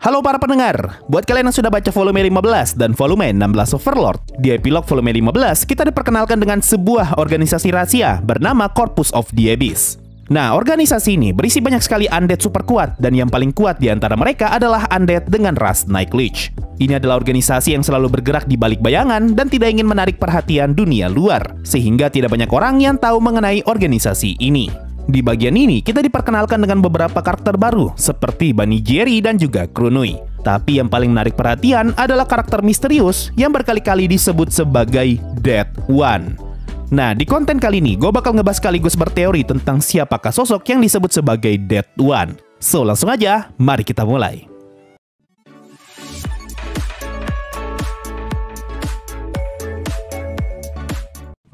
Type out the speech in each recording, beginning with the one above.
Halo para pendengar, buat kalian yang sudah baca volume 15 dan volume 16 Overlord, di epilog volume 15 kita diperkenalkan dengan sebuah organisasi rahasia bernama Corpus of the Abyss. Nah, organisasi ini berisi banyak sekali undead super kuat dan yang paling kuat di antara mereka adalah undead dengan ras Night Lich. Ini adalah organisasi yang selalu bergerak di balik bayangan dan tidak ingin menarik perhatian dunia luar, sehingga tidak banyak orang yang tahu mengenai organisasi ini. Di bagian ini, kita diperkenalkan dengan beberapa karakter baru, seperti Bunny Jerry dan juga Krunui. Tapi yang paling menarik perhatian adalah karakter misterius yang berkali-kali disebut sebagai Dead One. Nah, di konten kali ini, gue bakal ngebahas sekaligus berteori tentang siapakah sosok yang disebut sebagai Dead One. So, langsung aja, mari kita mulai.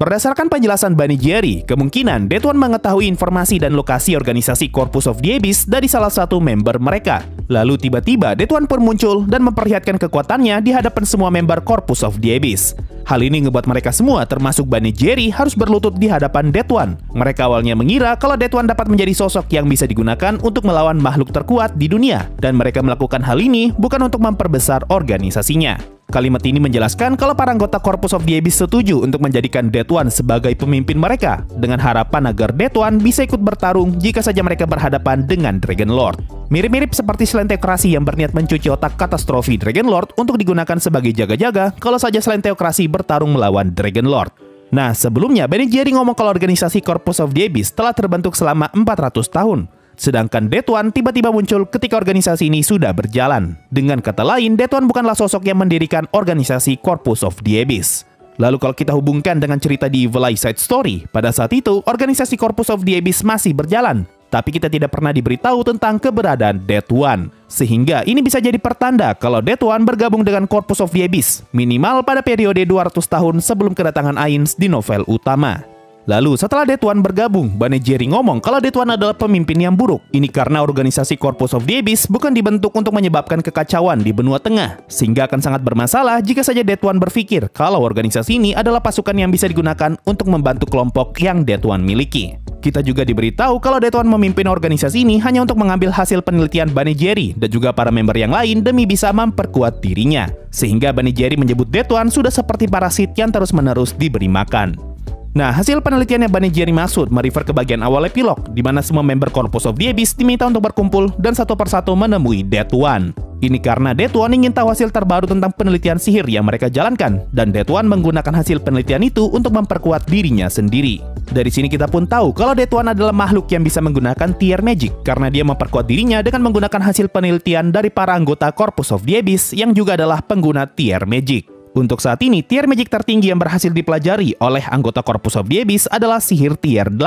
Berdasarkan penjelasan Bunny Jerry, kemungkinan Dead One mengetahui informasi dan lokasi organisasi Corpus of the Abyss dari salah satu member mereka. Lalu tiba-tiba Dead One pun muncul dan memperlihatkan kekuatannya di hadapan semua member Corpus of the Abyss. Hal ini ngebuat mereka semua, termasuk Bunny Jerry, harus berlutut di hadapan Dead One. Mereka awalnya mengira kalau Dead One dapat menjadi sosok yang bisa digunakan untuk melawan makhluk terkuat di dunia, dan mereka melakukan hal ini bukan untuk memperbesar organisasinya. Kalimat ini menjelaskan kalau para anggota Corpus of the Abyss setuju untuk menjadikan Dead One sebagai pemimpin mereka, dengan harapan agar Dead One bisa ikut bertarung jika saja mereka berhadapan dengan Dragon Lord. Mirip-mirip seperti Slenteokrasi yang berniat mencuci otak katastrofi Dragon Lord untuk digunakan sebagai jaga-jaga kalau saja Slenteokrasi bertarung melawan Dragon Lord. Nah, sebelumnya Bunny Jerry ngomong kalau organisasi Corpus of the Abyss telah terbentuk selama 400 tahun. Sedangkan Dead One tiba-tiba muncul ketika organisasi ini sudah berjalan. Dengan kata lain, Dead One bukanlah sosok yang mendirikan organisasi Corpus of the Abyss. Lalu kalau kita hubungkan dengan cerita di Evil Eye Side Story, pada saat itu organisasi Corpus of the Abyss masih berjalan, tapi kita tidak pernah diberitahu tentang keberadaan Dead One. Sehingga ini bisa jadi pertanda kalau Dead One bergabung dengan Corpus of the Abyss, minimal pada periode 200 tahun sebelum kedatangan Ainz di novel utama. Lalu setelah Dead One bergabung, Bunny Jerry ngomong kalau Dead One adalah pemimpin yang buruk. Ini karena organisasi Corpus of the Abyss bukan dibentuk untuk menyebabkan kekacauan di benua tengah, sehingga akan sangat bermasalah jika saja Dead One berpikir kalau organisasi ini adalah pasukan yang bisa digunakan untuk membantu kelompok yang Dead One miliki. Kita juga diberitahu kalau Dead One memimpin organisasi ini hanya untuk mengambil hasil penelitian Bunny Jerry dan juga para member yang lain demi bisa memperkuat dirinya. Sehingga Bunny Jerry menyebut Dead One sudah seperti parasit yang terus-menerus diberi makan. Nah, hasil penelitian yang Bunny Jerry maksud merefer ke bagian awal epilog, di mana semua member Corpus of the Abyss diminta untuk berkumpul dan satu persatu menemui Dead One. Ini karena Dead One ingin tahu hasil terbaru tentang penelitian sihir yang mereka jalankan, dan Dead One menggunakan hasil penelitian itu untuk memperkuat dirinya sendiri. Dari sini kita pun tahu kalau Dead One adalah makhluk yang bisa menggunakan tier magic, karena dia memperkuat dirinya dengan menggunakan hasil penelitian dari para anggota Corpus of the Abyss yang juga adalah pengguna tier magic. Untuk saat ini, tier magic tertinggi yang berhasil dipelajari oleh anggota Corpus of the Abyss adalah sihir tier 8.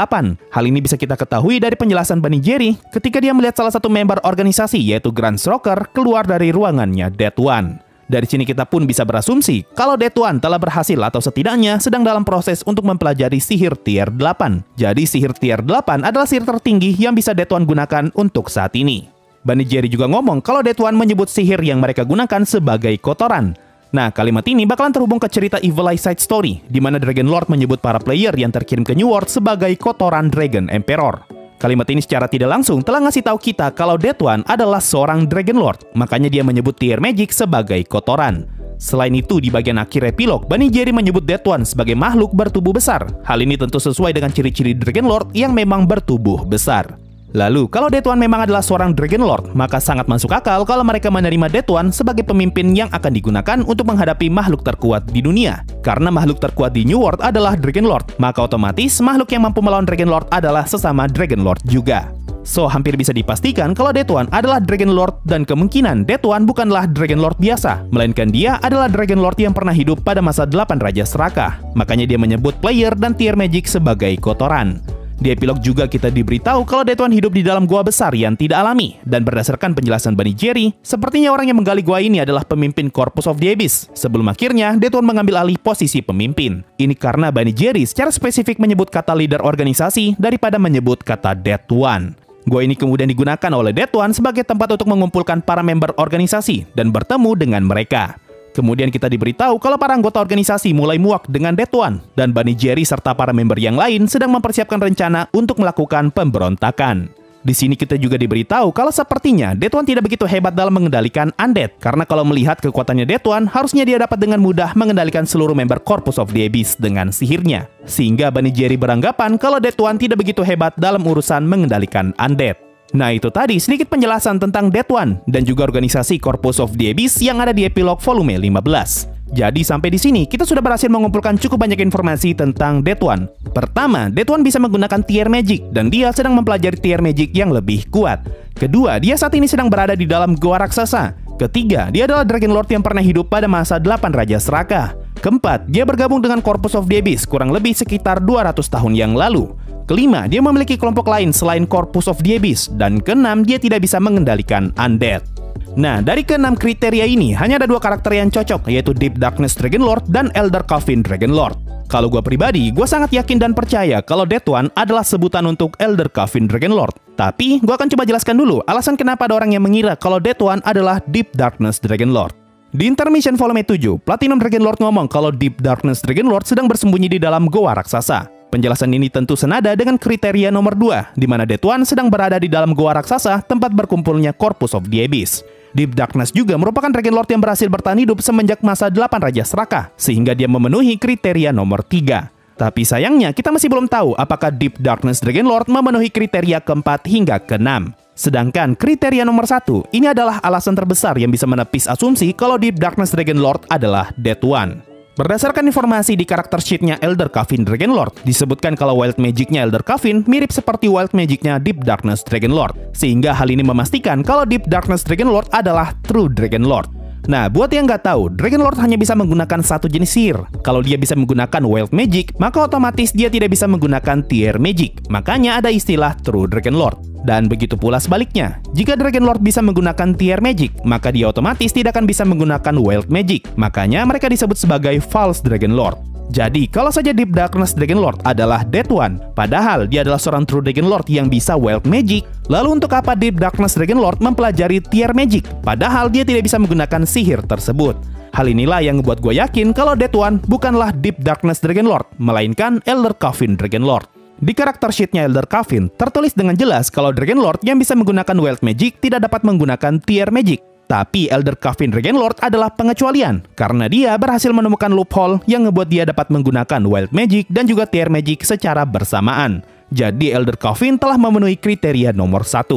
Hal ini bisa kita ketahui dari penjelasan Bunny Jerry ketika dia melihat salah satu member organisasi yaitu Grand Stroker keluar dari ruangannya Dead One. Dari sini kita pun bisa berasumsi kalau Dead One telah berhasil atau setidaknya sedang dalam proses untuk mempelajari sihir tier 8. Jadi sihir tier 8 adalah sihir tertinggi yang bisa Dead One gunakan untuk saat ini. Bunny Jerry juga ngomong kalau Dead One menyebut sihir yang mereka gunakan sebagai kotoran. Nah, kalimat ini bakalan terhubung ke cerita Evil Eye Side Story, di mana Dragon Lord menyebut para player yang terkirim ke New World sebagai kotoran Dragon Emperor. Kalimat ini secara tidak langsung telah ngasih tahu kita kalau Dead One adalah seorang Dragon Lord, makanya dia menyebut tier magic sebagai kotoran. Selain itu, di bagian akhir epilog, Bunny Jerry menyebut Dead One sebagai makhluk bertubuh besar. Hal ini tentu sesuai dengan ciri-ciri Dragon Lord yang memang bertubuh besar. Lalu, kalau Dead One memang adalah seorang Dragon Lord, maka sangat masuk akal kalau mereka menerima Dead One sebagai pemimpin yang akan digunakan untuk menghadapi makhluk terkuat di dunia. Karena makhluk terkuat di New World adalah Dragon Lord, maka otomatis makhluk yang mampu melawan Dragon Lord adalah sesama Dragon Lord juga. So, hampir bisa dipastikan kalau Dead One adalah Dragon Lord dan kemungkinan Dead One bukanlah Dragon Lord biasa, melainkan dia adalah Dragon Lord yang pernah hidup pada masa 8 Raja Serakah. Makanya dia menyebut player dan tier magic sebagai kotoran. Di epilog juga kita diberitahu kalau Dead One hidup di dalam gua besar yang tidak alami, dan berdasarkan penjelasan Bunny Jerry, sepertinya orang yang menggali gua ini adalah pemimpin Corpus of the Abyss, sebelum akhirnya Dead One mengambil alih posisi pemimpin. Ini karena Bunny Jerry secara spesifik menyebut kata leader organisasi daripada menyebut kata Dead One. Gua ini kemudian digunakan oleh Dead One sebagai tempat untuk mengumpulkan para member organisasi dan bertemu dengan mereka. Kemudian kita diberitahu kalau para anggota organisasi mulai muak dengan Dead One, dan Bunny Jerry serta para member yang lain sedang mempersiapkan rencana untuk melakukan pemberontakan. Di sini kita juga diberitahu kalau sepertinya Death One tidak begitu hebat dalam mengendalikan undead, karena kalau melihat kekuatannya Death One, harusnya dia dapat dengan mudah mengendalikan seluruh member Corpus of the Abyss dengan sihirnya. Sehingga Bunny Jerry beranggapan kalau Death One tidak begitu hebat dalam urusan mengendalikan undead. Nah, itu tadi sedikit penjelasan tentang Death One dan juga organisasi Corpus of the Abyss yang ada di epilog volume 15. Jadi sampai di sini kita sudah berhasil mengumpulkan cukup banyak informasi tentang Death One. Pertama, Death One bisa menggunakan tier magic dan dia sedang mempelajari tier magic yang lebih kuat. Kedua, dia saat ini sedang berada di dalam gua raksasa. Ketiga, dia adalah Dragon Lord yang pernah hidup pada masa 8 Raja Serakah. Keempat, dia bergabung dengan Corpus of the Abyss kurang lebih sekitar 200 tahun yang lalu. Kelima, dia memiliki kelompok lain selain Corpus of the Abyss. Dan keenam, dia tidak bisa mengendalikan undead. Nah, dari keenam kriteria ini, hanya ada dua karakter yang cocok, yaitu Deep Darkness Dragon Lord dan Elder Coffin Dragon Lord. Kalau gue pribadi, gue sangat yakin dan percaya kalau Death One adalah sebutan untuk Elder Coffin Dragon Lord. Tapi, gue akan coba jelaskan dulu alasan kenapa ada orang yang mengira kalau Death One adalah Deep Darkness Dragon Lord. Di Intermission Volume 7, Platinum Dragon Lord ngomong kalau Deep Darkness Dragon Lord sedang bersembunyi di dalam goa raksasa. Penjelasan ini tentu senada dengan kriteria nomor 2, di mana Death One sedang berada di dalam goa raksasa tempat berkumpulnya Corpus of the Abyss. Deep Darkness juga merupakan Dragon Lord yang berhasil bertahan hidup semenjak masa 8 Raja Serakah, sehingga dia memenuhi kriteria nomor 3. Tapi sayangnya, kita masih belum tahu apakah Deep Darkness Dragon Lord memenuhi kriteria keempat hingga ke-6. Sedangkan kriteria nomor 1, ini adalah alasan terbesar yang bisa menepis asumsi kalau Deep Darkness Dragon Lord adalah Death One. Berdasarkan informasi di karakter sheet-nya Elder Coffin Dragon Lord, disebutkan kalau Wild Magic-nya Elder Coffin mirip seperti Wild Magic-nya Deep Darkness Dragon Lord, sehingga hal ini memastikan kalau Deep Darkness Dragon Lord adalah True Dragon Lord. Nah, buat yang nggak tahu, Dragon Lord hanya bisa menggunakan satu jenis sihir. Kalau dia bisa menggunakan Wild Magic, maka otomatis dia tidak bisa menggunakan Tier Magic. Makanya ada istilah True Dragon Lord. Dan begitu pula sebaliknya, jika Dragon Lord bisa menggunakan Tier Magic, maka dia otomatis tidak akan bisa menggunakan Wild Magic. Makanya mereka disebut sebagai False Dragon Lord. Jadi, kalau saja Deep Darkness Dragon Lord adalah Death One, padahal dia adalah seorang True Dragon Lord yang bisa Wild Magic, lalu untuk apa Deep Darkness Dragon Lord mempelajari Tier Magic, padahal dia tidak bisa menggunakan sihir tersebut? Hal inilah yang membuat gue yakin kalau Death One bukanlah Deep Darkness Dragon Lord, melainkan Elder Coffin Dragon Lord. Di karakter sheet-nya Elder Coffin, tertulis dengan jelas kalau Dragon Lord yang bisa menggunakan Wild Magic tidak dapat menggunakan Tier Magic. Tapi Elder Coffin Dragon Lord adalah pengecualian, karena dia berhasil menemukan loophole yang ngebuat dia dapat menggunakan Wild Magic dan juga Tier Magic secara bersamaan. Jadi Elder Coffin telah memenuhi kriteria nomor 1.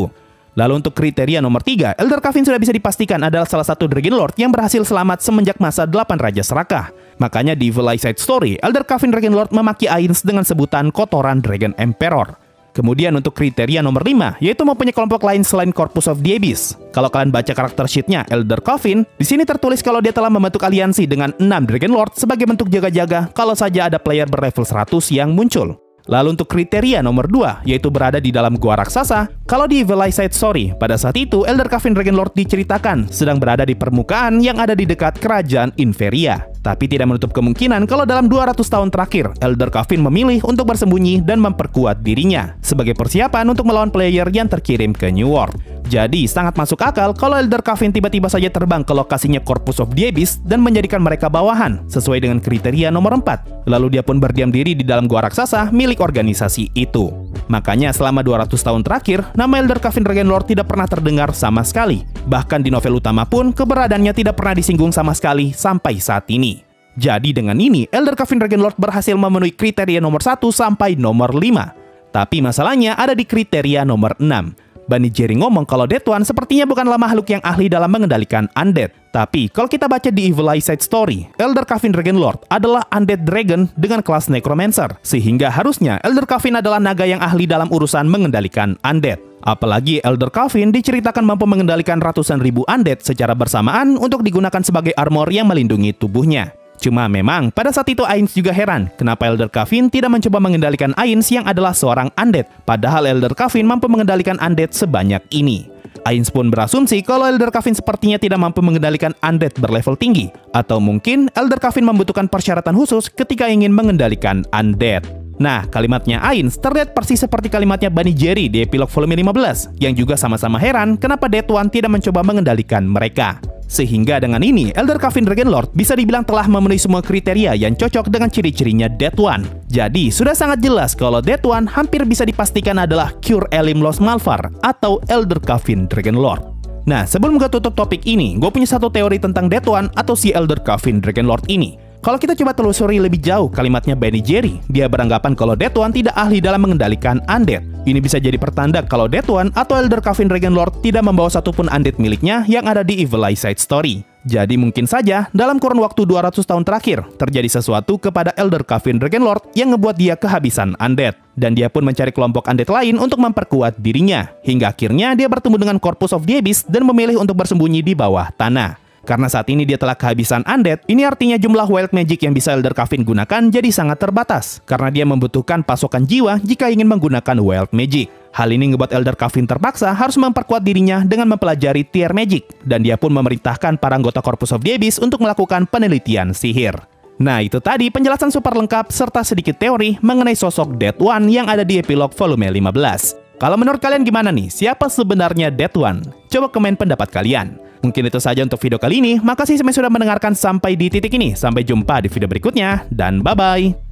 Lalu untuk kriteria nomor 3, Elder Coffin sudah bisa dipastikan adalah salah satu Dragon Lord yang berhasil selamat semenjak masa 8 Raja Serakah. Makanya di Evil Eye Side Story, Elder Coffin Dragon Lord memaki Ainz dengan sebutan kotoran Dragon Emperor. Kemudian untuk kriteria nomor 5, yaitu mempunyai kelompok lain selain Corpus of the Abyss. Kalau kalian baca karakter sheet-nya Elder Coffin, di sini tertulis kalau dia telah membentuk aliansi dengan 6 Dragon Lord sebagai bentuk jaga-jaga kalau saja ada player berlevel 100 yang muncul. Lalu untuk kriteria nomor 2, yaitu berada di dalam gua raksasa, kalau di Evil Eye Side Story, pada saat itu Elder Coffin Dragon Lord diceritakan sedang berada di permukaan yang ada di dekat kerajaan Inferia. Tapi tidak menutup kemungkinan kalau dalam 200 tahun terakhir, Elder Coffin memilih untuk bersembunyi dan memperkuat dirinya sebagai persiapan untuk melawan player yang terkirim ke New World. Jadi, sangat masuk akal kalau Elder Coffin tiba-tiba saja terbang ke lokasinya Corpus of the Abyss dan menjadikan mereka bawahan, sesuai dengan kriteria nomor 4. Lalu dia pun berdiam diri di dalam gua raksasa milik organisasi itu. Makanya selama 200 tahun terakhir, nama Elder Coffin Dragon Lord tidak pernah terdengar sama sekali. Bahkan di novel utama pun, keberadaannya tidak pernah disinggung sama sekali sampai saat ini. Jadi dengan ini, Elder Coffin Dragon Lord berhasil memenuhi kriteria nomor 1 sampai nomor 5. Tapi masalahnya ada di kriteria nomor 6. Bunny Jerry ngomong kalau Death One sepertinya bukanlah makhluk yang ahli dalam mengendalikan undead. Tapi kalau kita baca di Evil Eye Side Story, Elder Coffin Dragon Lord adalah undead dragon dengan kelas Necromancer. Sehingga harusnya Elder Coffin adalah naga yang ahli dalam urusan mengendalikan undead. Apalagi Elder Coffin diceritakan mampu mengendalikan ratusan ribu undead secara bersamaan untuk digunakan sebagai armor yang melindungi tubuhnya. Cuma memang pada saat itu Ainz juga heran kenapa Elder Coffin tidak mencoba mengendalikan Ainz yang adalah seorang undead, padahal Elder Coffin mampu mengendalikan undead sebanyak ini. Ainz pun berasumsi kalau Elder Coffin sepertinya tidak mampu mengendalikan undead berlevel tinggi, atau mungkin Elder Coffin membutuhkan persyaratan khusus ketika ingin mengendalikan undead. Nah, kalimatnya Ainz terlihat persis seperti kalimatnya Bunny Jerry di epilog volume 15, yang juga sama-sama heran kenapa Death One tidak mencoba mengendalikan mereka. Sehingga dengan ini, Elder Coven Dragonlord bisa dibilang telah memenuhi semua kriteria yang cocok dengan ciri-cirinya Death One. Jadi, sudah sangat jelas kalau Death One hampir bisa dipastikan adalah Cure Elim Los Malvar atau Elder Coven Dragonlord. Nah, sebelum gue tutup topik ini, gue punya satu teori tentang Death One atau si Elder Coven Dragonlord ini. Kalau kita coba telusuri lebih jauh kalimatnya Benny Jerry, dia beranggapan kalau Death One tidak ahli dalam mengendalikan undead. Ini bisa jadi pertanda kalau Death One atau Elder Coven Dragonlord tidak membawa satupun undead miliknya yang ada di Evil Eye Side Story. Jadi mungkin saja dalam kurun waktu 200 tahun terakhir terjadi sesuatu kepada Elder Coven Dragonlord yang ngebuat dia kehabisan undead. Dan dia pun mencari kelompok undead lain untuk memperkuat dirinya. Hingga akhirnya dia bertemu dengan Corpus of the Abyss dan memilih untuk bersembunyi di bawah tanah. Karena saat ini dia telah kehabisan undead, ini artinya jumlah wild magic yang bisa Elder Coven gunakan jadi sangat terbatas. Karena dia membutuhkan pasokan jiwa jika ingin menggunakan wild magic. Hal ini ngebuat Elder Coven terpaksa harus memperkuat dirinya dengan mempelajari tier magic. Dan dia pun memerintahkan para anggota Corpus of the Abyss untuk melakukan penelitian sihir. Nah, itu tadi penjelasan super lengkap serta sedikit teori mengenai sosok Death One yang ada di epilog volume 15. Kalau menurut kalian gimana nih? Siapa sebenarnya Death One? Coba komen pendapat kalian. Mungkin itu saja untuk video kali ini. Makasih sudah mendengarkan sampai di titik ini. Sampai jumpa di video berikutnya, dan bye-bye.